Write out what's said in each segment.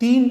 3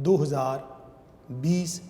2020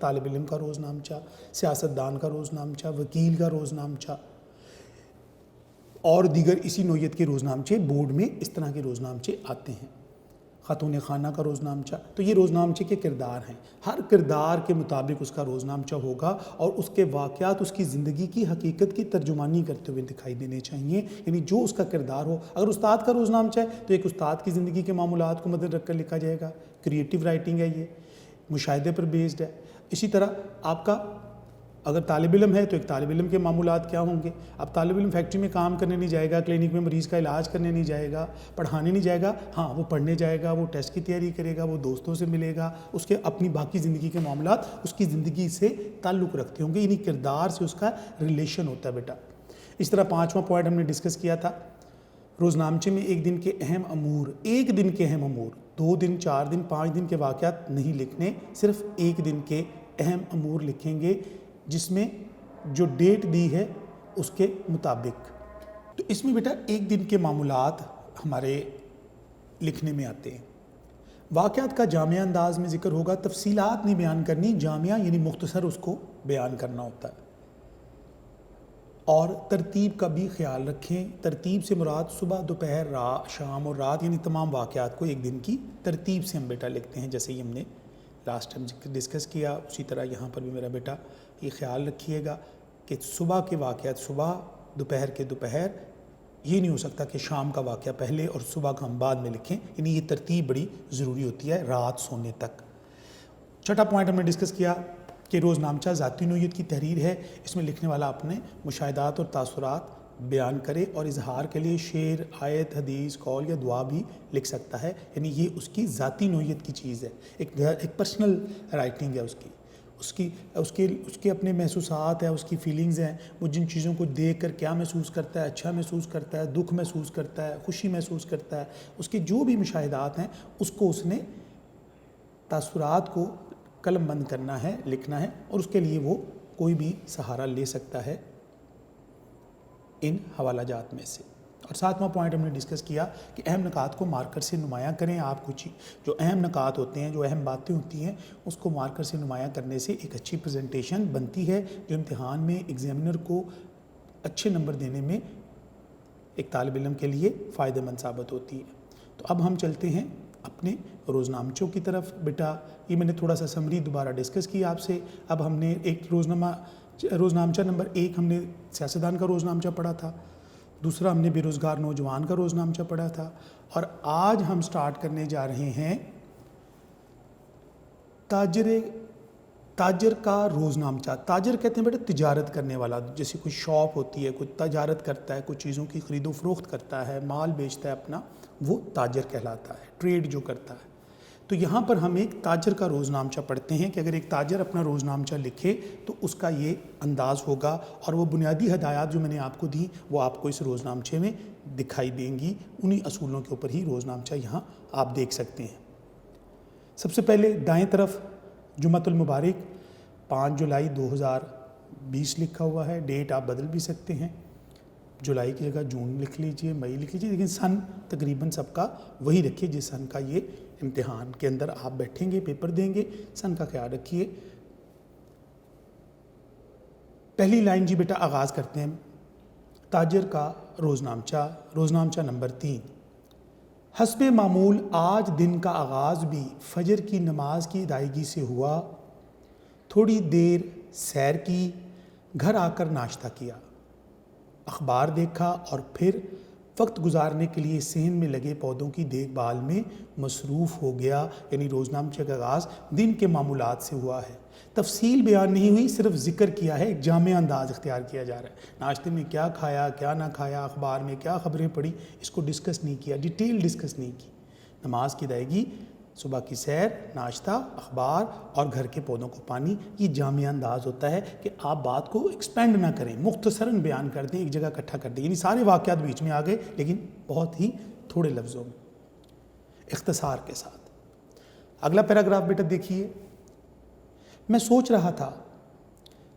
طالب علم کا روزنامچہ، سیاستدان کا روزنامچہ، وکیل کا روزنامچہ اور دیگر اسی نوعیت کے روزنامچے بورڈ میں اس طرح کے روزنامچے آتے ہیں۔ خاتون خانہ کا روزنامچہ، تو یہ روزنامچے کے کردار ہیں، ہر کردار کے مطابق اس کا روزنامچہ ہوگا اور اس کے واقعات اس کی زندگی کی حقیقت کی ترجمانی کرتے ہوئے دکھائی دینے چاہیے، یعنی جو اس کا کردار ہو۔ اگر استاد کا روزنامچہ ہے تو ایک استاد کی زندگی کے معمولات کو مد رکھ کر لکھا جائے گا، کریٹیو رائٹنگ ہے، یہ مشاہدے پر بیسڈ ہے۔ اسی طرح آپ کا اگر طالب علم ہے تو ایک طالب علم کے معمولات کیا ہوں گے؟ اب طالب علم فیکٹری میں کام کرنے نہیں جائے گا، کلینک میں مریض کا علاج کرنے نہیں جائے گا، پڑھانے نہیں جائے گا، ہاں وہ پڑھنے جائے گا، وہ ٹیسٹ کی تیاری کرے گا، وہ دوستوں سے ملے گا، اس کے اپنی باقی زندگی کے معاملات اس کی زندگی سے تعلق رکھتے ہوں گے، یعنی کردار سے اس کا ریلیشن ہوتا ہے بیٹا۔ اس طرح 5واں پوائنٹ ہم نے ڈسکس کیا تھا، روزنامچے میں ایک دن کے اہم امور، ایک دن کے اہم امور، 2 دن 4 دن 5 دن کے واقعات نہیں لکھنے، صرف ایک دن کے اہم امور لکھیں گے جس میں جو ڈیٹ دی ہے اس کے مطابق۔ تو اس میں بیٹا ایک دن کے معمولات ہمارے لکھنے میں آتے ہیں۔ واقعات کا جامعہ انداز میں ذکر ہوگا، تفصیلات نہیں بیان کرنی، جامعہ یعنی مختصر اس کو بیان کرنا ہوتا ہے۔ اور ترتیب کا بھی خیال رکھیں، ترتیب سے مراد صبح، دوپہر، شام اور رات، یعنی تمام واقعات کو ایک دن کی ترتیب سے ہم بیٹا لکھتے ہیں، جیسے ہی ہم نے لاسٹ ٹائم ڈسکس کیا، اسی طرح یہاں پر بھی میرا بیٹا یہ خیال رکھیے گا کہ صبح کے واقعات صبح، دوپہر کے دوپہر، یہ نہیں ہو سکتا کہ شام کا واقعہ پہلے اور صبح کا ہم بعد میں لکھیں، یعنی یہ ترتیب بڑی ضروری ہوتی ہے رات سونے تک۔ 6واں پوائنٹ ہم نے ڈسکس کیا کہ روزنامچہ ذاتی نوعیت کی تحریر ہے، اس میں لکھنے والا اپنے مشاہدات اور تاثرات بیان کرے اور اظہار کے لیے شعر، آیت، حدیث، قول یا دعا بھی لکھ سکتا ہے، یعنی یہ اس کی ذاتی نوعیت کی چیز ہے، ایک پرسنل رائٹنگ ہے اس کے اپنے محسوسات ہیں، اس کی فیلنگز ہیں، وہ جن چیزوں کو دیکھ کر کیا محسوس کرتا ہے، اچھا محسوس کرتا ہے، دکھ محسوس کرتا ہے، خوشی محسوس کرتا ہے، اس کے جو بھی مشاہدات ہیں اس کو اس نے تاثرات کو قلم بند کرنا ہے، لکھنا ہے، اور اس کے لیے وہ کوئی بھی سہارا لے سکتا ہے ان حوالہ جات میں سے۔ اور 7واں پوائنٹ ہم نے ڈسکس کیا کہ اہم نکات کو مارکر سے نمایاں کریں۔ آپ کچھ جو اہم نکات ہوتے ہیں، جو اہم باتیں ہوتی ہیں، اس کو مارکر سے نمایاں کرنے سے ایک اچھی پریزنٹیشن بنتی ہے، جو امتحان میں ایگزامینر کو اچھے نمبر دینے میں ایک طالب علم کے لیے فائدہ مند ثابت ہوتی ہے۔ تو اب ہم چلتے ہیں اپنے روزنامچوں کی طرف۔ بیٹا یہ میں نے تھوڑا سا سمری دوبارہ ڈسکس کی آپ سے۔ اب ہم نے ایک روزنامچہ نمبر 1 ہم نے سیاستدان کا روزنامچہ پڑھا تھا، دوسرا ہم نے بے روزگار نوجوان کا روزنامچہ پڑھا تھا، اور آج ہم سٹارٹ کرنے جا رہے ہیں تاجر کا روزنامچہ۔ تاجر کہتے ہیں بیٹا تجارت کرنے والا، جیسے کوئی شاپ ہوتی ہے، کوئی تجارت کرتا ہے، کوئی چیزوں کی خرید و فروخت کرتا ہے، مال بیچتا ہے اپنا، وہ تاجر کہلاتا ہے، ٹریڈ جو کرتا ہے۔ تو یہاں پر ہم ایک تاجر کا روزنامچہ پڑھتے ہیں کہ اگر ایک تاجر اپنا روزنامچہ لکھے تو اس کا یہ انداز ہوگا، اور وہ بنیادی ہدایات جو میں نے آپ کو دی وہ آپ کو اس روزنامچے میں دکھائی دیں گی، انہی اصولوں کے اوپر ہی روزنامچہ یہاں آپ دیکھ سکتے ہیں۔ سب سے پہلے دائیں طرف جمعۃ المبارک 5 جولائی 2020 لکھا ہوا ہے، ڈیٹ آپ بدل بھی سکتے ہیں، جولائی کی جگہ جون لکھ لیجئے، مئی لکھ لیجئے، لیکن سن تقریباً سب کا وہی رکھیے جس سن کا یہ امتحان کے اندر آپ بیٹھیں گے، پیپر دیں گے، سن کا خیال رکھیے۔ پہلی لائن جی بیٹا آغاز کرتے ہیں، تاجر کا روزنامچہ نمبر 3۔ حسب معمول آج دن کا آغاز بھی فجر کی نماز کی ادائیگی سے ہوا، تھوڑی دیر سیر کی، گھر آ کر ناشتہ کیا، اخبار دیکھا اور پھر وقت گزارنے کے لیے صحن میں لگے پودوں کی دیکھ بھال میں مصروف ہو گیا، یعنی روزنامچے کا آغاز دن کے معمولات سے ہوا ہے، تفصیل بیان نہیں ہوئی، صرف ذکر کیا ہے، ایک جامع انداز اختیار کیا جا رہا ہے، ناشتے میں کیا کھایا کیا نہ کھایا، اخبار میں کیا خبریں پڑھی، اس کو ڈسکس نہیں کیا، ڈیٹیل ڈسکس نہیں کی۔ نماز کی ادائیگی، صبح کی سیر، ناشتہ، اخبار اور گھر کے پودوں کو پانی، یہ جامع انداز ہوتا ہے کہ آپ بات کو ایکسپینڈ نہ کریں، مختصراً بیان کر دیں، ایک جگہ اکٹھا کر دیں، یعنی سارے واقعات بیچ میں آ گئے لیکن بہت ہی تھوڑے لفظوں میں، اختصار کے ساتھ۔ اگلا پیراگراف بیٹا دیکھیے، میں سوچ رہا تھا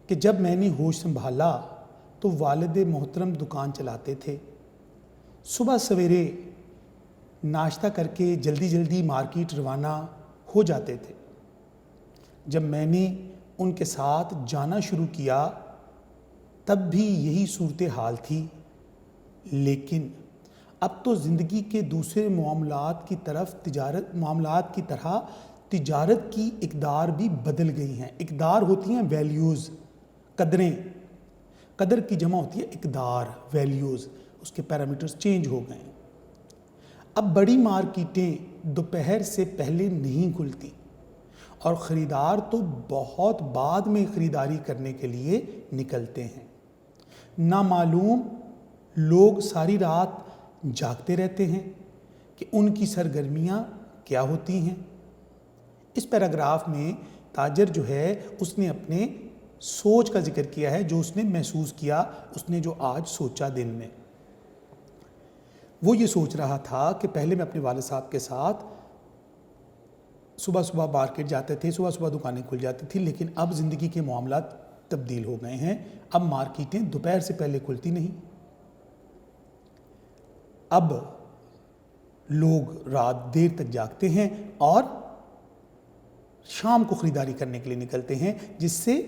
کہ جب میں نے ہوش سنبھالا تو والد محترم دکان چلاتے تھے، صبح سویرے ناشتہ کر کے جلدی مارکیٹ روانہ ہو جاتے تھے، جب میں نے ان کے ساتھ جانا شروع کیا تب بھی یہی صورتحال تھی، لیکن اب تو زندگی کے دوسرے معاملات کی طرح تجارت کی اقدار بھی بدل گئی ہیں۔ اقدار ہوتی ہیں ویلیوز، قدریں، قدر کی جمع ہوتی ہے اقدار، ویلیوز، اس کے پیرامیٹرز چینج ہو گئے ہیں۔ اب بڑی مارکیٹیں دوپہر سے پہلے نہیں کھلتی اور خریدار تو بہت بعد میں خریداری کرنے کے لیے نکلتے ہیں۔ نامعلوم لوگ ساری رات جاگتے رہتے ہیں کہ ان کی سرگرمیاں کیا ہوتی ہیں۔ اس پیراگراف میں تاجر جو ہے اس نے اپنے سوچ کا ذکر کیا ہے، جو اس نے محسوس کیا، اس نے جو آج سوچا دن میں۔ وہ یہ سوچ رہا تھا کہ پہلے میں اپنے والد صاحب کے ساتھ صبح صبح مارکیٹ جاتے تھے، صبح صبح دکانیں کھل جاتی تھی، لیکن اب زندگی کے معاملات تبدیل ہو گئے ہیں۔ اب مارکیٹیں دوپہر سے پہلے کھلتی نہیں، اب لوگ رات دیر تک جاگتے ہیں اور شام کو خریداری کرنے کے لیے نکلتے ہیں، جس سے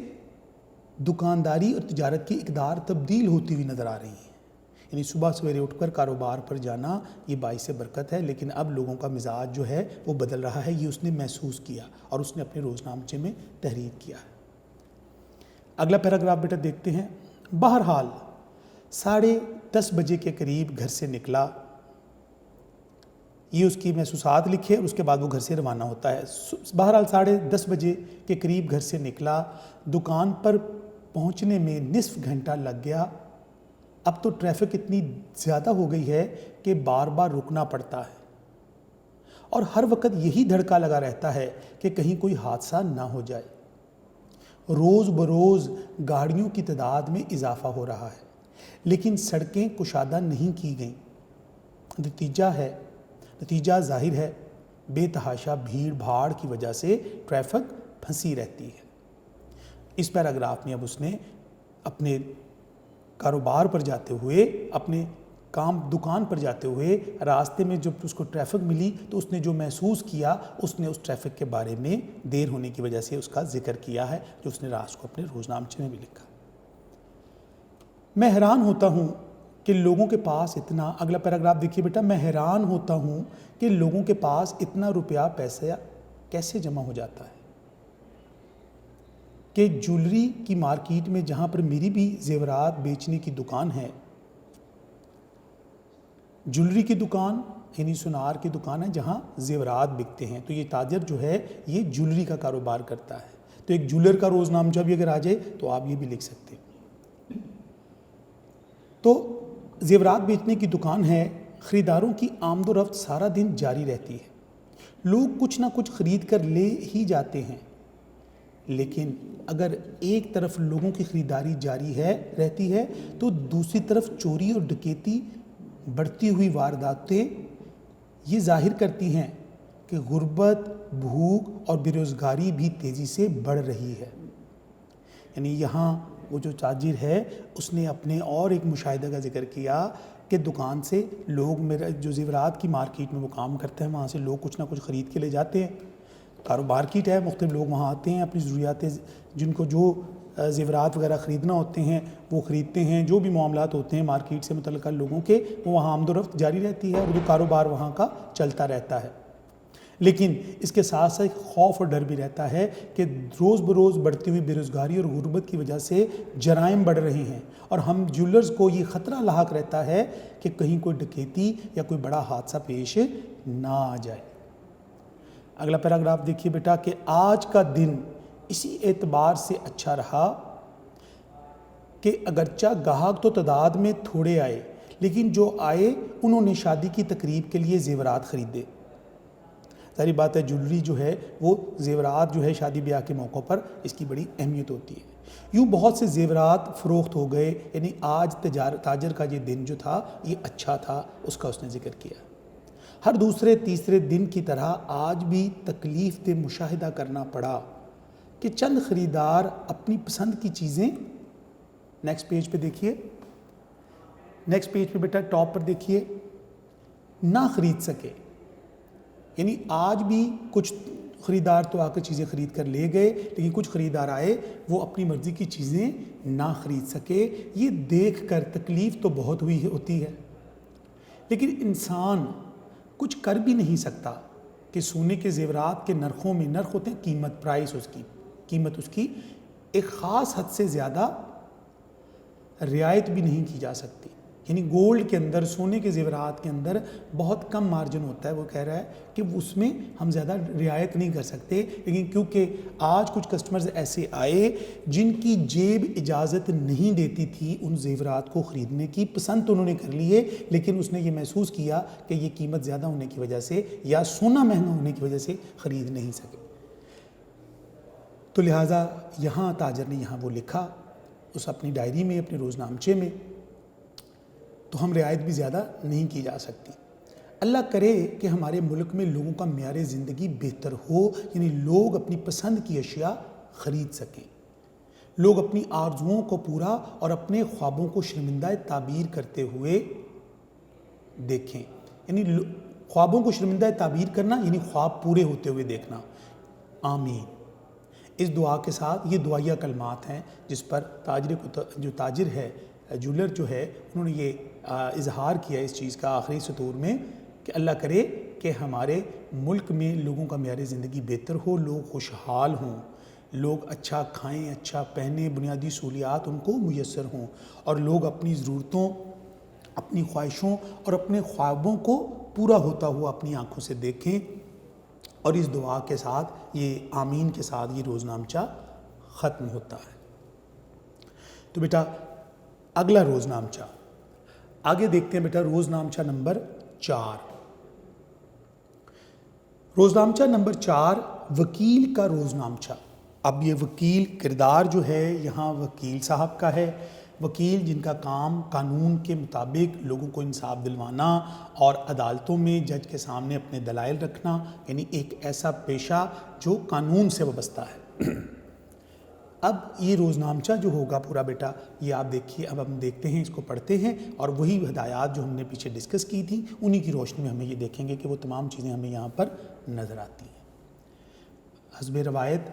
دکانداری اور تجارت کی اقدار تبدیل ہوتی ہوئی نظر آ رہی ہیں۔ یعنی صبح سویرے اٹھ کر کاروبار پر جانا یہ باعث برکت ہے، لیکن اب لوگوں کا مزاج جو ہے وہ بدل رہا ہے، یہ اس نے محسوس کیا اور اس نے اپنے روزنامچے میں تحریر کیا ہے۔ اگلا پیراگراف بیٹا دیکھتے ہیں۔ بہرحال 10:30 بجے کے قریب گھر سے نکلا، یہ اس کی محسوسات لکھے اور اس کے بعد وہ گھر سے روانہ ہوتا ہے۔ بہرحال 10:30 بجے کے قریب گھر سے نکلا، دکان پر پہنچنے میں نصف گھنٹہ لگ گیا۔ اب تو ٹریفک اتنی زیادہ ہو گئی ہے کہ بار بار رکنا پڑتا ہے اور ہر وقت یہی دھڑکا لگا رہتا ہے کہ کہیں کوئی حادثہ نہ ہو جائے۔ روز بروز گاڑیوں کی تعداد میں اضافہ ہو رہا ہے، لیکن سڑکیں کشادہ نہیں کی گئیں۔ نتیجہ ظاہر ہے، بے تحاشا بھیڑ بھاڑ کی وجہ سے ٹریفک پھنسی رہتی ہے۔ اس پیراگراف میں اب اس نے اپنے کاروبار پر جاتے ہوئے، اپنے دکان پر جاتے ہوئے راستے میں جب اس کو ٹریفک ملی تو اس نے جو محسوس کیا، اس نے اس ٹریفک کے بارے میں دیر ہونے کی وجہ سے اس کا ذکر کیا ہے، جو اس نے رات کو اپنے روزنامچے میں بھی لکھا۔ میں حیران ہوتا ہوں کہ لوگوں کے پاس اتنا، اگلا پیراگراف دیکھیے بیٹا، میں حیران ہوتا ہوں کہ لوگوں کے پاس اتنا روپیہ پیسہ کیسے جمع ہو جاتا ہے کہ جولری کی مارکیٹ میں، جہاں پر میری بھی زیورات بیچنے کی دکان ہے، جولری کی دکان یعنی سونار کی دکان ہے جہاں زیورات بکتے ہیں، تو یہ تاجر جو ہے یہ جولری کا کاروبار کرتا ہے۔ تو ایک جولر کا روزنامچہ بھی اگر آ جائے تو آپ یہ بھی لکھ سکتے ہیں۔ تو زیورات بیچنے کی دکان ہے، خریداروں کی آمد و رفت سارا دن جاری رہتی ہے، لوگ کچھ نہ کچھ خرید کر لے ہی جاتے ہیں، لیکن اگر ایک طرف لوگوں کی خریداری جاری رہتی ہے تو دوسری طرف چوری اور ڈکیتی، بڑھتی ہوئی وارداتیں یہ ظاہر کرتی ہیں کہ غربت، بھوک اور بے روزگاری بھی تیزی سے بڑھ رہی ہے۔ یعنی یہاں وہ جو تاجر ہے اس نے اپنے اور ایک مشاہدہ کا ذکر کیا کہ دکان سے لوگ، میرا جو زیورات کی مارکیٹ میں وہ کام کرتا ہے، وہاں سے لوگ کچھ نہ کچھ خرید کے لے جاتے ہیں، کاروبار کی ہے، مختلف لوگ وہاں آتے ہیں، اپنی ضروریات جن کو جو زیورات وغیرہ خریدنا ہوتے ہیں وہ خریدتے ہیں، جو بھی معاملات ہوتے ہیں مارکیٹ سے متعلقہ لوگوں کے، وہ وہاں آمد و رفت جاری رہتی ہے اور جو کاروبار وہاں کا چلتا رہتا ہے۔ لیکن اس کے ساتھ ساتھ خوف اور ڈر بھی رہتا ہے کہ روز بروز بڑھتی ہوئی بے روزگاری اور غربت کی وجہ سے جرائم بڑھ رہے ہیں، اور ہم جولرز کو یہ خطرہ لاحق رہتا ہے کہ کہیں کوئی ڈکیتی یا کوئی بڑا حادثہ پیش نہ آ جائے۔ اگلا پیراگراف دیکھیے بیٹا کہ آج کا دن اسی اعتبار سے اچھا رہا کہ اگرچہ گاہک تو تعداد میں تھوڑے آئے، لیکن جو آئے انہوں نے شادی کی تقریب کے لیے زیورات خریدے۔ ظاہری بات ہے، جولری جو ہے وہ زیورات جو ہے شادی بیاہ کے موقع پر اس کی بڑی اہمیت ہوتی ہے۔ یوں بہت سے زیورات فروخت ہو گئے، یعنی آج تاجر کا یہ دن جو تھا یہ اچھا تھا، اس کا اس نے ذکر کیا۔ ہر دوسرے تیسرے دن کی طرح آج بھی تکلیف دہ مشاہدہ کرنا پڑا کہ چند خریدار اپنی پسند کی چیزیں، نیکسٹ پیج پہ دیکھیے، نیکسٹ پیج پہ بیٹا ٹاپ پر دیکھیے، نہ خرید سکے۔ یعنی آج بھی کچھ خریدار تو آ کر چیزیں خرید کر لے گئے، لیکن کچھ خریدار آئے وہ اپنی مرضی کی چیزیں نہ خرید سکے۔ یہ دیکھ کر تکلیف تو بہت ہوتی ہے، لیکن انسان کچھ کر بھی نہیں سکتا کہ سونے کے زیورات کے نرخوں میں، نرخ ہوتے ہیں قیمت، پرائس اس کی، قیمت اس کی ایک خاص حد سے زیادہ رعایت بھی نہیں کی جا سکتی۔ یعنی گولڈ کے اندر، سونے کے زیورات کے اندر بہت کم مارجن ہوتا ہے، وہ کہہ رہا ہے کہ اس میں ہم زیادہ رعایت نہیں کر سکتے، لیکن کیونکہ آج کچھ کسٹمرز ایسے آئے جن کی جیب اجازت نہیں دیتی تھی ان زیورات کو خریدنے کی، پسند تو انہوں نے کر لیے، لیکن اس نے یہ محسوس کیا کہ یہ قیمت زیادہ ہونے کی وجہ سے یا سونا مہنگا ہونے کی وجہ سے خرید نہیں سکے۔ تو لہٰذا یہاں تاجر نے یہاں وہ لکھا اس اپنی ڈائری میں، اپنے روزنامچے میں، تو ہم رعایت بھی زیادہ نہیں کی جا سکتی۔ اللہ کرے کہ ہمارے ملک میں لوگوں کا معیار زندگی بہتر ہو، یعنی لوگ اپنی پسند کی اشیاء خرید سکیں، لوگ اپنی آرزوؤں کو پورا اور اپنے خوابوں کو شرمندہ تعبیر کرتے ہوئے دیکھیں۔ یعنی خوابوں کو شرمندہ تعبیر کرنا یعنی خواب پورے ہوتے ہوئے دیکھنا۔ آمین۔ اس دعا کے ساتھ یہ دعائیہ کلمات ہیں جس پر جو تاجر ہے، جولر جو ہے، انہوں نے یہ اظہار کیا اس چیز کا آخری سطور میں کہ اللہ کرے کہ ہمارے ملک میں لوگوں کا معیار زندگی بہتر ہو، لوگ خوشحال ہوں، لوگ اچھا کھائیں، اچھا پہنیں، بنیادی سہولیات ان کو میسر ہوں، اور لوگ اپنی ضرورتوں، اپنی خواہشوں اور اپنے خوابوں کو پورا ہوتا ہوا اپنی آنکھوں سے دیکھیں۔ اور اس دعا کے ساتھ، یہ آمین کے ساتھ، یہ روزنامچہ ختم ہوتا ہے۔ تو بیٹا اگلا روزنامچہ آگے دیکھتے ہیں بیٹا، روزنامچہ نمبر 4۔ روزنامچہ نمبر 4 وکیل کا روزنامچہ۔ اب یہ وکیل کردار جو ہے یہاں وکیل صاحب کا ہے، وکیل جن کا کام قانون کے مطابق لوگوں کو انصاف دلوانا اور عدالتوں میں جج کے سامنے اپنے دلائل رکھنا، یعنی ایک ایسا پیشہ جو قانون سے وابستہ ہے۔ اب یہ روزنامچہ جو ہوگا پورا بیٹا، یہ آپ دیکھیے، اب ہم دیکھتے ہیں، اس کو پڑھتے ہیں، اور وہی ہدایات جو ہم نے پیچھے ڈسکس کی تھی انہی کی روشنی میں ہمیں یہ دیکھیں گے کہ وہ تمام چیزیں ہمیں یہاں پر نظر آتی ہیں۔ حسب روایت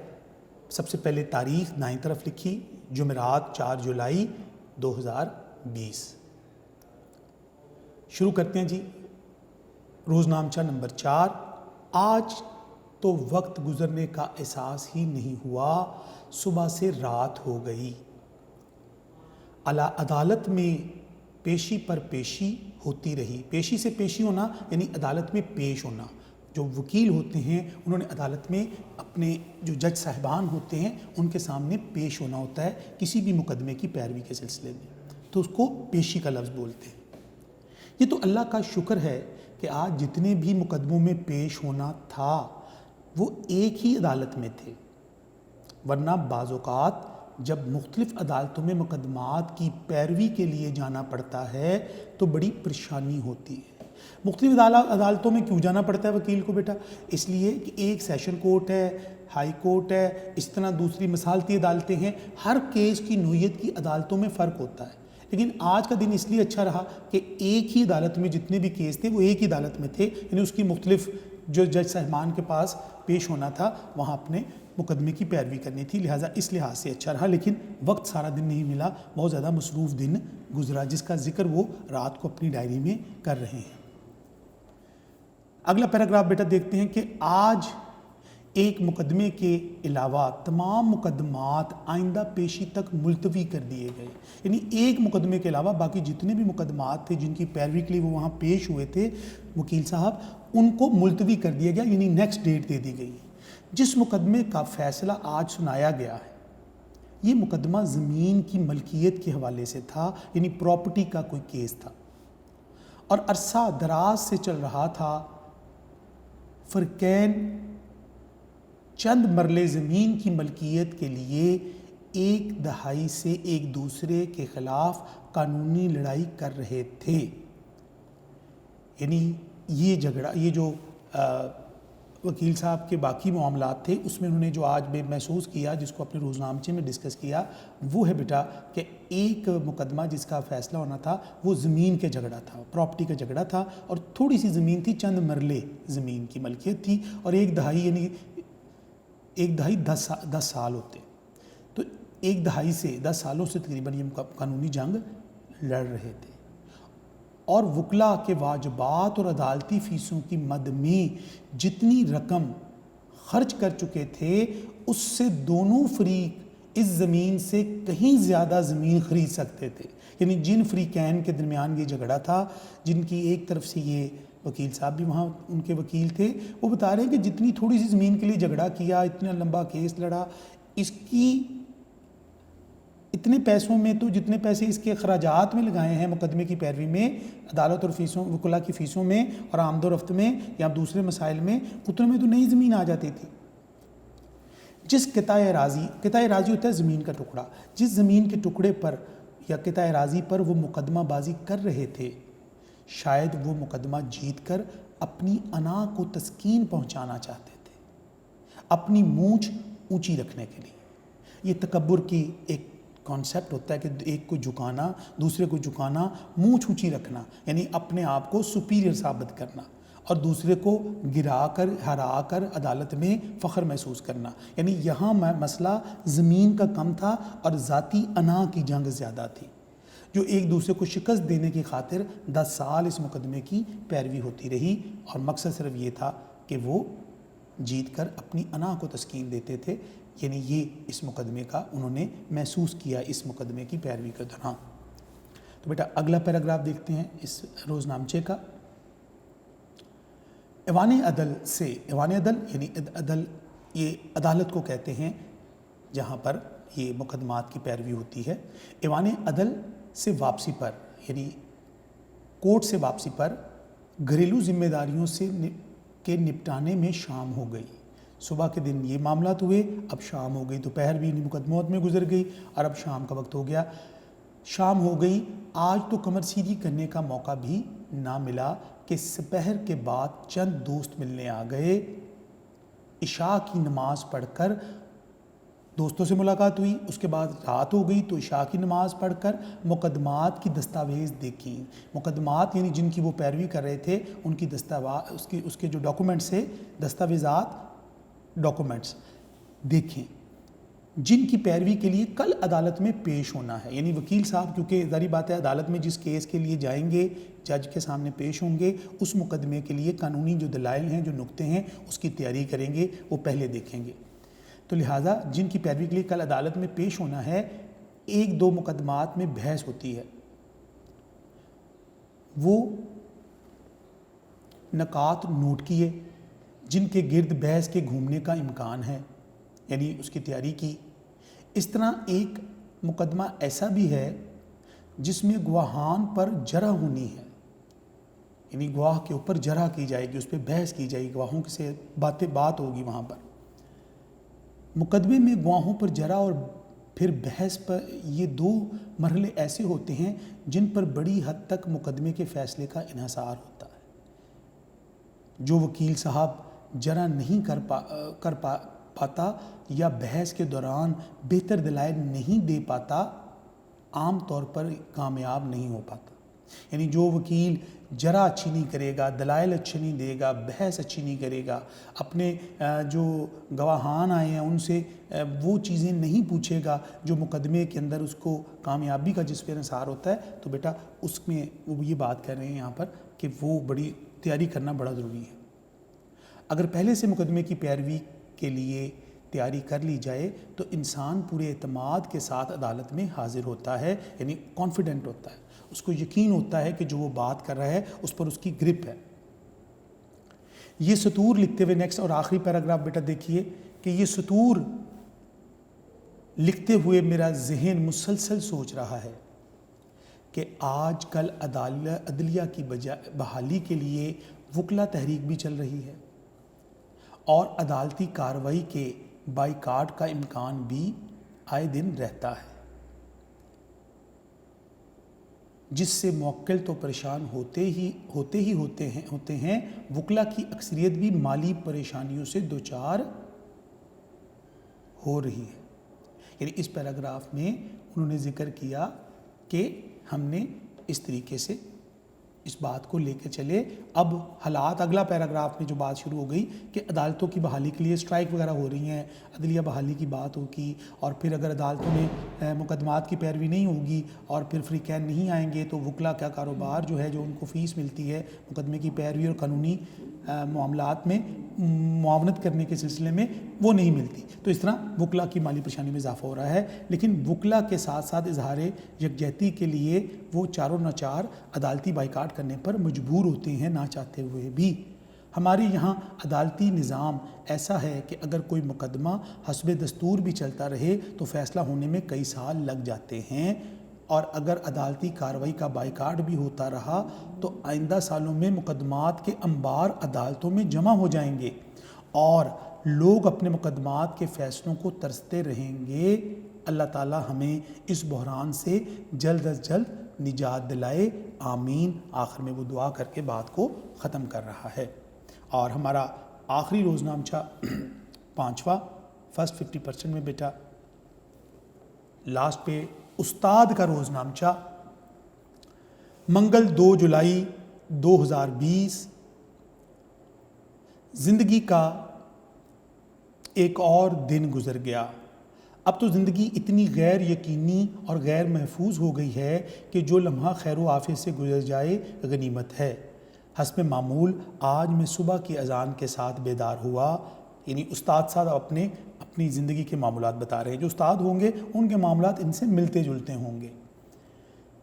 سب سے پہلے تاریخ دائیں طرف لکھی، جمعرات 4 جولائی 2020۔ شروع کرتے ہیں جی۔ روزنامچہ نمبر 4۔ آج تو وقت گزرنے کا احساس ہی نہیں ہوا، صبح سے رات ہو گئی۔ عدالت میں پیشی پر پیشی ہوتی رہی۔ پیشی سے پیشی ہونا یعنی عدالت میں پیش ہونا۔ جو وکیل ہوتے ہیں انہوں نے عدالت میں اپنے جو جج صاحبان ہوتے ہیں ان کے سامنے پیش ہونا ہوتا ہے کسی بھی مقدمے کی پیروی کے سلسلے میں، تو اس کو پیشی کا لفظ بولتے ہیں۔ یہ تو اللہ کا شکر ہے کہ آج جتنے بھی مقدموں میں پیش ہونا تھا وہ ایک ہی عدالت میں تھے، ورنہ بعض اوقات جب مختلف عدالتوں میں مقدمات کی پیروی کے لیے جانا پڑتا ہے تو بڑی پریشانی ہوتی ہے۔ مختلف عدالتوں میں کیوں جانا پڑتا ہے وکیل کو بیٹا؟ اس لیے کہ ایک سیشن کورٹ ہے، ہائی کورٹ ہے، اس طرح دوسری مثالتی عدالتیں ہیں، ہر کیس کی نوعیت کی عدالتوں میں فرق ہوتا ہے۔ لیکن آج کا دن اس لیے اچھا رہا کہ ایک ہی عدالت میں جتنے بھی کیس تھے وہ ایک ہی عدالت میں تھے، یعنی اس کی مختلف جو جج صاحبان کے پاس پیش ہونا تھا وہاں اپنے مقدمے کی پیروی کرنی تھی، لہٰذا اس لحاظ سے اچھا رہا۔ لیکن وقت سارا دن نہیں ملا، بہت زیادہ مصروف دن گزرا، جس کا ذکر وہ رات کو اپنی ڈائری میں کر رہے ہیں۔ اگلا پیراگراف بیٹا دیکھتے ہیں کہ آج ایک مقدمے کے علاوہ تمام مقدمات آئندہ پیشی تک ملتوی کر دیے گئے، یعنی ایک مقدمے کے علاوہ باقی جتنے بھی مقدمات تھے جن کی پیروی کے لیے وہ وہاں پیش ہوئے تھے وکیل صاحب، ان کو ملتوی کر دیا گیا، یعنی نیکسٹ ڈیٹ دے دی گئی۔ جس مقدمے کا فیصلہ آج سنایا گیا ہے یہ مقدمہ زمین کی ملکیت کے حوالے سے تھا، یعنی پراپرٹی کا کوئی کیس تھا، اور عرصہ دراز سے چل رہا تھا۔ فرقین چند مرلے زمین کی ملکیت کے لیے ایک دہائی سے ایک دوسرے کے خلاف قانونی لڑائی کر رہے تھے، یعنی یہ جھگڑا، یہ جو وکیل صاحب کے باقی معاملات تھے اس میں انہوں نے جو آج بھی محسوس کیا، جس کو اپنے روزنامچے میں ڈسکس کیا، وہ ہے بیٹا کہ ایک مقدمہ جس کا فیصلہ ہونا تھا وہ زمین کے جھگڑا تھا، پراپرٹی کا جھگڑا تھا، اور تھوڑی سی زمین تھی، چند مرلے زمین کی ملکیت تھی، اور ایک دہائی یعنی ایک دہائی 10 سال ہوتے، تو ایک دہائی سے 10 سالوں سے تقریباً یہ قانونی جنگ لڑ رہے تھے، اور وکلا کے واجبات اور عدالتی فیسوں کی مد میں جتنی رقم خرچ کر چکے تھے اس سے دونوں فریق اس زمین سے کہیں زیادہ زمین خرید سکتے تھے. یعنی جن فریقین کے درمیان یہ جھگڑا تھا، جن کی ایک طرف سے یہ وکیل صاحب بھی وہاں ان کے وکیل تھے، وہ بتا رہے ہیں کہ جتنی تھوڑی سی زمین کے لیے جھگڑا کیا، اتنا لمبا کیس لڑا، اس کی اتنے پیسوں میں تو جتنے پیسے اس کے اخراجات میں لگائے ہیں مقدمے کی پیروی میں، عدالت اور فیسوں، وکلا کی فیسوں میں اور آمد و رفت میں یا دوسرے مسائل میں، اتنے میں تو نئی زمین آ جاتی تھی. جس قطع اراضی ہوتا ہے زمین کا ٹکڑا، جس زمین کے ٹکڑے پر یا قطع اراضی پر وہ مقدمہ بازی کر رہے تھے، شاید وہ مقدمہ جیت کر اپنی انا کو تسکین پہنچانا چاہتے تھے، اپنی مونچھ اونچی رکھنے کے لیے. یہ تکبر کی ایک کانسیپٹ ہوتا ہے کہ ایک کو جھکانا، دوسرے کو جھکانا، مونچھ اونچی رکھنا، یعنی اپنے آپ کو سپیریئر ثابت کرنا، اور دوسرے کو گرا کر، ہرا کر عدالت میں فخر محسوس کرنا. یعنی یہاں مسئلہ زمین کا کم تھا اور ذاتی انا کی جنگ زیادہ تھی، جو ایک دوسرے کو شکست دینے کی خاطر 10 سال اس مقدمے کی پیروی ہوتی رہی، اور مقصد صرف یہ تھا کہ وہ جیت کر اپنی انا کو تسکین دیتے تھے. یعنی یہ اس مقدمے کا انہوں نے محسوس کیا اس مقدمے کی پیروی کے دوران. تو بیٹا اگلا پیراگراف دیکھتے ہیں اس روزنامچے کا. ایوان عدل یعنی عدل، یہ عدالت کو کہتے ہیں جہاں پر یہ مقدمات کی پیروی ہوتی ہے. ایوان عدل سے واپسی پر، یعنی کورٹ سے واپسی پر گھریلو ذمہ داریوں کے نپٹانے میں شام ہو گئی. صبح کے دن یہ معاملات ہوئے، اب شام ہو گئی، دوپہر بھی مقدمات میں گزر گئی اور اب شام کا وقت ہو گیا. شام ہو گئی، آج تو کمر سیدھی کرنے کا موقع بھی نہ ملا کہ سپہر کے بعد چند دوست ملنے آ گئے. عشاء کی نماز پڑھ کر دوستوں سے ملاقات ہوئی، اس کے بعد رات ہو گئی تو عشاء کی نماز پڑھ کر مقدمات کی دستاویز دیکھی. مقدمات یعنی جن کی وہ پیروی کر رہے تھے ان کی اس کے جو ڈاکومنٹس ہیں، دستاویزات، ڈاکومنٹس دیکھیں جن کی پیروی کے لیے کل عدالت میں پیش ہونا ہے. یعنی وکیل صاحب کیونکہ ظاہری بات ہے عدالت میں جس کیس کے لیے جائیں گے، جج کے سامنے پیش ہوں گے، اس مقدمے کے لیے قانونی جو دلائل ہیں، جو نقطے ہیں، اس کی تیاری کریں گے، وہ پہلے دیکھیں گے. تو لہٰذا جن کی پیروی کے لیے کل عدالت میں پیش ہونا ہے، ایک دو مقدمات میں بحث ہوتی ہے، وہ نکات نوٹ کیے جن کے گرد بحث کے گھومنے کا امکان ہے، یعنی اس کی تیاری کی. اس طرح ایک مقدمہ ایسا بھی ہے جس میں گواہان پر جرح ہونی ہے، یعنی گواہ کے اوپر جرح کی جائے گی، اس پہ بحث کی جائے گی، گواہوں سے بات ہوگی وہاں پر. مقدمے میں گواہوں پر جرح اور پھر بحث پر، یہ دو مرحلے ایسے ہوتے ہیں جن پر بڑی حد تک مقدمے کے فیصلے کا انحصار ہوتا ہے. جو وکیل صاحب جرح نہیں کر پاتا یا بحث کے دوران بہتر دلائل نہیں دے پاتا، عام طور پر کامیاب نہیں ہو پاتا. یعنی جو وکیل جرح اچھی نہیں کرے گا، دلائل اچھے نہیں دے گا، بحث اچھی نہیں کرے گا، اپنے جو گواہان آئے ہیں ان سے وہ چیزیں نہیں پوچھے گا جو مقدمے کے اندر اس کو کامیابی کا جس پہ انحصار ہوتا ہے، تو بیٹا اس میں وہ یہ بات کر رہے ہیں یہاں پر کہ وہ بڑی تیاری کرنا بڑا ضروری ہے. اگر پہلے سے مقدمے کی پیروی کے لیے تیاری کر لی جائے تو انسان پورے اعتماد کے ساتھ عدالت میں حاضر ہوتا ہے، یعنی کانفیڈنٹ ہوتا ہے، اس کو یقین ہوتا ہے کہ جو وہ بات کر رہا ہے اس پر اس کی گرپ ہے. یہ سطور لکھتے ہوئے نیکسٹ اور آخری پیراگراف بیٹا دیکھیے کہ یہ سطور لکھتے ہوئے میرا ذہن مسلسل سوچ رہا ہے کہ آج کل عدلیہ کی بحالی کے لیے وکلا تحریک بھی چل رہی ہے اور عدالتی کارروائی کے بائیکاٹ کا امکان بھی آئے دن رہتا ہے، جس سے موکل تو پریشان ہوتے ہیں، وکلا کی اکثریت بھی مالی پریشانیوں سے دوچار ہو رہی ہے. یعنی اس پیراگراف میں انہوں نے ذکر کیا کہ ہم نے اس طریقے سے اس بات کو لے کے چلے. اب حالات اگلا پیراگراف میں جو بات شروع ہو گئی کہ عدالتوں کی بحالی کے لیے اسٹرائک وغیرہ ہو رہی ہیں, عدلیہ بحالی کی بات ہوگی, اور پھر اگر عدالتوں میں مقدمات کی پیروی نہیں ہوگی اور پھر فریقین نہیں آئیں گے تو وکلا کا کاروبار جو ہے, جو ان کو فیس ملتی ہے مقدمے کی پیروی اور قانونی معاملات میں معاونت کرنے کے سلسلے میں, وہ نہیں ملتی. تو اس طرح وکلا کی مالی پریشانی میں اضافہ ہو رہا ہے. لیکن وکلا کے ساتھ ساتھ اظہار یکجہتی کے لیے وہ چاروں ناچار عدالتی بائیکاٹ کرنے پر مجبور ہوتے ہیں نہ چاہتے ہوئے بھی. ہمارے یہاں عدالتی نظام ایسا ہے کہ اگر کوئی مقدمہ حسب دستور بھی چلتا رہے تو فیصلہ ہونے میں کئی سال لگ جاتے ہیں, اور اگر عدالتی کارروائی کا بائیکاٹ بھی ہوتا رہا تو آئندہ سالوں میں مقدمات کے انبار عدالتوں میں جمع ہو جائیں گے اور لوگ اپنے مقدمات کے فیصلوں کو ترستے رہیں گے. اللہ تعالی ہمیں اس بحران سے جلد از جلد نجات دلائے, آمین. آخر میں وہ دعا کر کے بات کو ختم کر رہا ہے. اور ہمارا آخری روزنامچہ 5واں فرسٹ 50% میں بیٹا لاسٹ پہ استاد کا روزنامچہ منگل 2 جولائی 2020. زندگی کا ایک اور دن گزر گیا. اب تو زندگی اتنی غیر یقینی اور غیر محفوظ ہو گئی ہے کہ جو لمحہ خیر و عافیت سے گزر جائے غنیمت ہے. حسب معمول آج میں صبح کی اذان کے ساتھ بیدار ہوا. یعنی استاد صاحب اپنی زندگی کے معاملات بتا رہے ہیں. جو استاد ہوں گے ان کے معاملات ان سے ملتے جلتے ہوں گے.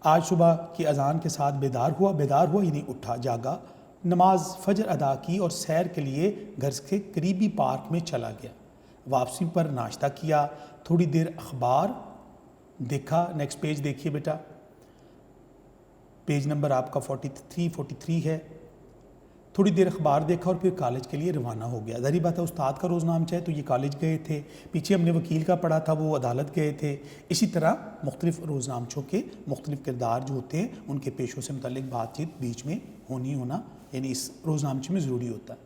آج صبح کی اذان کے ساتھ بیدار ہوا یعنی اٹھا, جاگا, نماز فجر ادا کی اور سیر کے لیے گھر کے قریبی پارک میں چلا گیا. واپسی پر ناشتہ کیا, تھوڑی دیر اخبار دیکھا. نیکسٹ پیج دیکھیے بیٹا, پیج نمبر آپ کا 43 ہے. تھوڑی دیر اخبار دیکھا اور پھر کالج کے لیے روانہ ہو گیا. ظاہری بات ہے استاد کا روزنامچہ ہے تو یہ کالج گئے تھے. پیچھے ہم نے وکیل کا پڑھا تھا, وہ عدالت گئے تھے. اسی طرح مختلف روزنامچوں کے مختلف کردار جو ہوتے ہیں ان کے پیشوں سے متعلق بات چیت بیچ میں ہونا یعنی اس روزنامچے میں ضروری ہوتا ہے.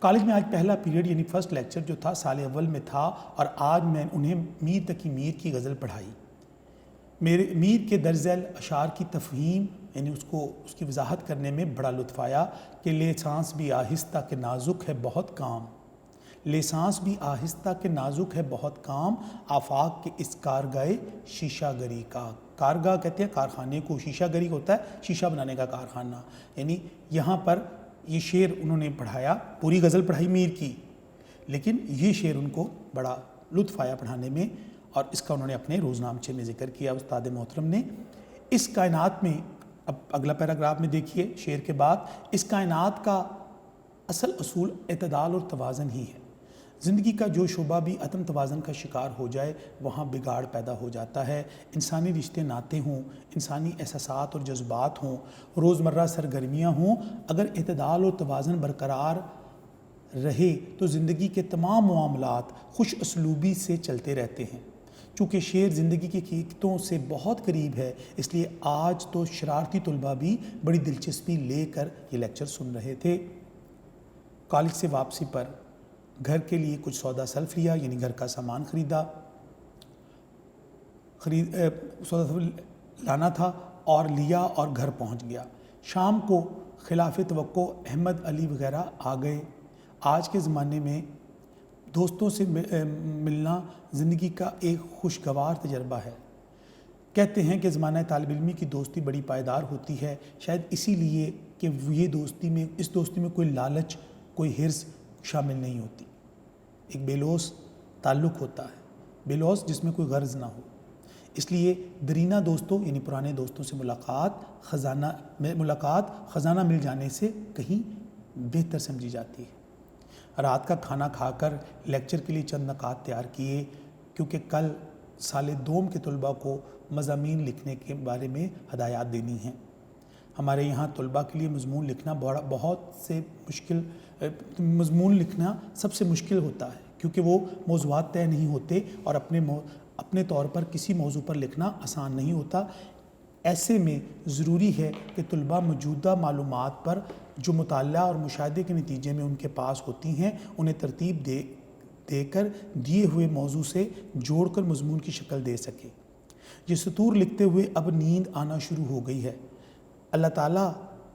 کالج میں آج پہلا پیریڈ یعنی فرسٹ لیکچر جو تھا سال اول میں تھا, اور آج میں انہیں میر تقی میر کی غزل پڑھائی. میر کے درج ذیل اشعار کی تفہیم یعنی اس کی وضاحت کرنے میں بڑا لطف آیا کہ لے سانس بھی آہستہ کہ نازک ہے بہت کام, لے سانس بھی آہستہ کہ نازک ہے بہت کام, آفاق کے اس کارگاہ شیشہ گری کا. کارگاہ کہتے ہیں کارخانے کو, شیشہ گری ہوتا ہے شیشہ بنانے کا کارخانہ. یعنی یہاں پر یہ شعر انہوں نے پڑھایا, پوری غزل پڑھائی میر کی, لیکن یہ شعر ان کو بڑا لطف آیا پڑھانے میں, اور اس کا انہوں نے اپنے روزنامچے میں ذکر کیا استاد محترم نے. اس کائنات میں, اب اگلا پیراگراف میں دیکھیے شعر کے بعد, اس کائنات کا اصل اصول اعتدال اور توازن ہی ہے. زندگی کا جو شعبہ بھی عدم توازن کا شکار ہو جائے وہاں بگاڑ پیدا ہو جاتا ہے. انسانی رشتے ناتے ہوں, انسانی احساسات اور جذبات ہوں, روزمرہ سرگرمیاں ہوں, اگر اعتدال اور توازن برقرار رہے تو زندگی کے تمام معاملات خوش اسلوبی سے چلتے رہتے ہیں. چونکہ شعر زندگی کی حقیقتوں سے بہت قریب ہے, اس لیے آج تو شرارتی طلباء بھی بڑی دلچسپی لے کر یہ لیکچر سن رہے تھے. کالج سے واپسی پر گھر کے لیے کچھ سودا سلف لیا, یعنی گھر کا سامان سودا لانا تھا اور لیا اور گھر پہنچ گیا. شام کو خلاف توقع احمد علی وغیرہ آ گئے. آج کے زمانے میں دوستوں سے ملنا زندگی کا ایک خوشگوار تجربہ ہے. کہتے ہیں کہ زمانہ طالب علمی کی دوستی بڑی پائیدار ہوتی ہے, شاید اسی لیے کہ اس دوستی میں کوئی لالچ, کوئی حرص شامل نہیں ہوتی. ایک بے لوث تعلق ہوتا ہے, بے لوث جس میں کوئی غرض نہ ہو. اس لیے درینہ دوستوں یعنی پرانے دوستوں سے ملاقات خزانہ مل جانے سے کہیں بہتر سمجھی جاتی ہے. رات کا کھانا کھا کر لیکچر کے لیے چند نکات تیار کیے, کیونکہ کل سال دوم کے طلباء کو مضامین لکھنے کے بارے میں ہدایات دینی ہیں. ہمارے یہاں طلباء کے لیے مضمون لکھنا سب سے مشکل ہوتا ہے, کیونکہ وہ موضوعات طے نہیں ہوتے اور اپنے طور پر کسی موضوع پر لکھنا آسان نہیں ہوتا. ایسے میں ضروری ہے کہ طلباء موجودہ معلومات پر جو مطالعہ اور مشاہدے کے نتیجے میں ان کے پاس ہوتی ہیں انہیں ترتیب دے کر دیے ہوئے موضوع سے جوڑ کر مضمون کی شکل دے سکے. یہ سطور لکھتے ہوئے اب نیند آنا شروع ہو گئی ہے. اللہ تعالیٰ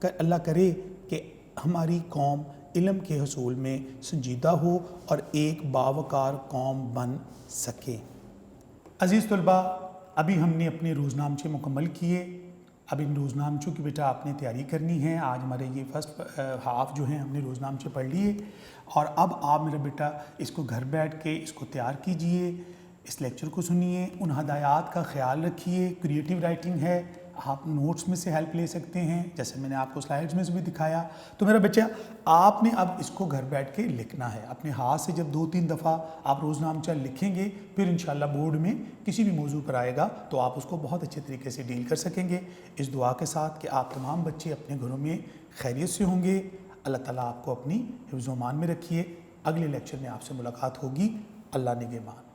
اللہ کرے کہ ہماری قوم علم کے حصول میں سنجیدہ ہو اور ایک باوقار قوم بن سکے۔ عزیز طلباء، ابھی ہم نے اپنے روزنامچے مکمل کیے۔ اب ان روزنامچوں کی بیٹا آپ نے تیاری کرنی ہے۔ آج ہمارے یہ فرسٹ ہاف جو ہیں ہم نے روزنامچے پڑھ لیے، اور اب آپ میرا بیٹا اس کو گھر بیٹھ کے اس کو تیار کیجئے، اس لیکچر کو سنیے، ان ہدایات کا خیال رکھیے۔ کریٹیو رائٹنگ ہے، آپ نوٹس میں سے ہیلپ لے سکتے ہیں، جیسے میں نے آپ کو سلائیڈز میں سے بھی دکھایا۔ تو میرا بچہ آپ نے اب اس کو گھر بیٹھ کے لکھنا ہے اپنے ہاتھ سے۔ جب 2-3 دفعہ آپ روزنامچہ لکھیں گے، پھر انشاءاللہ بورڈ میں کسی بھی موضوع پر آئے گا تو آپ اس کو بہت اچھے طریقے سے ڈیل کر سکیں گے، اس دعا کے ساتھ کہ آپ تمام بچے اپنے گھروں میں خیریت سے ہوں گے۔ اللہ تعالیٰ آپ کو اپنی حفظ و امان میں رکھیے۔ اگلے لیکچر میں آپ سے ملاقات ہوگی۔ اللہ نگہبان۔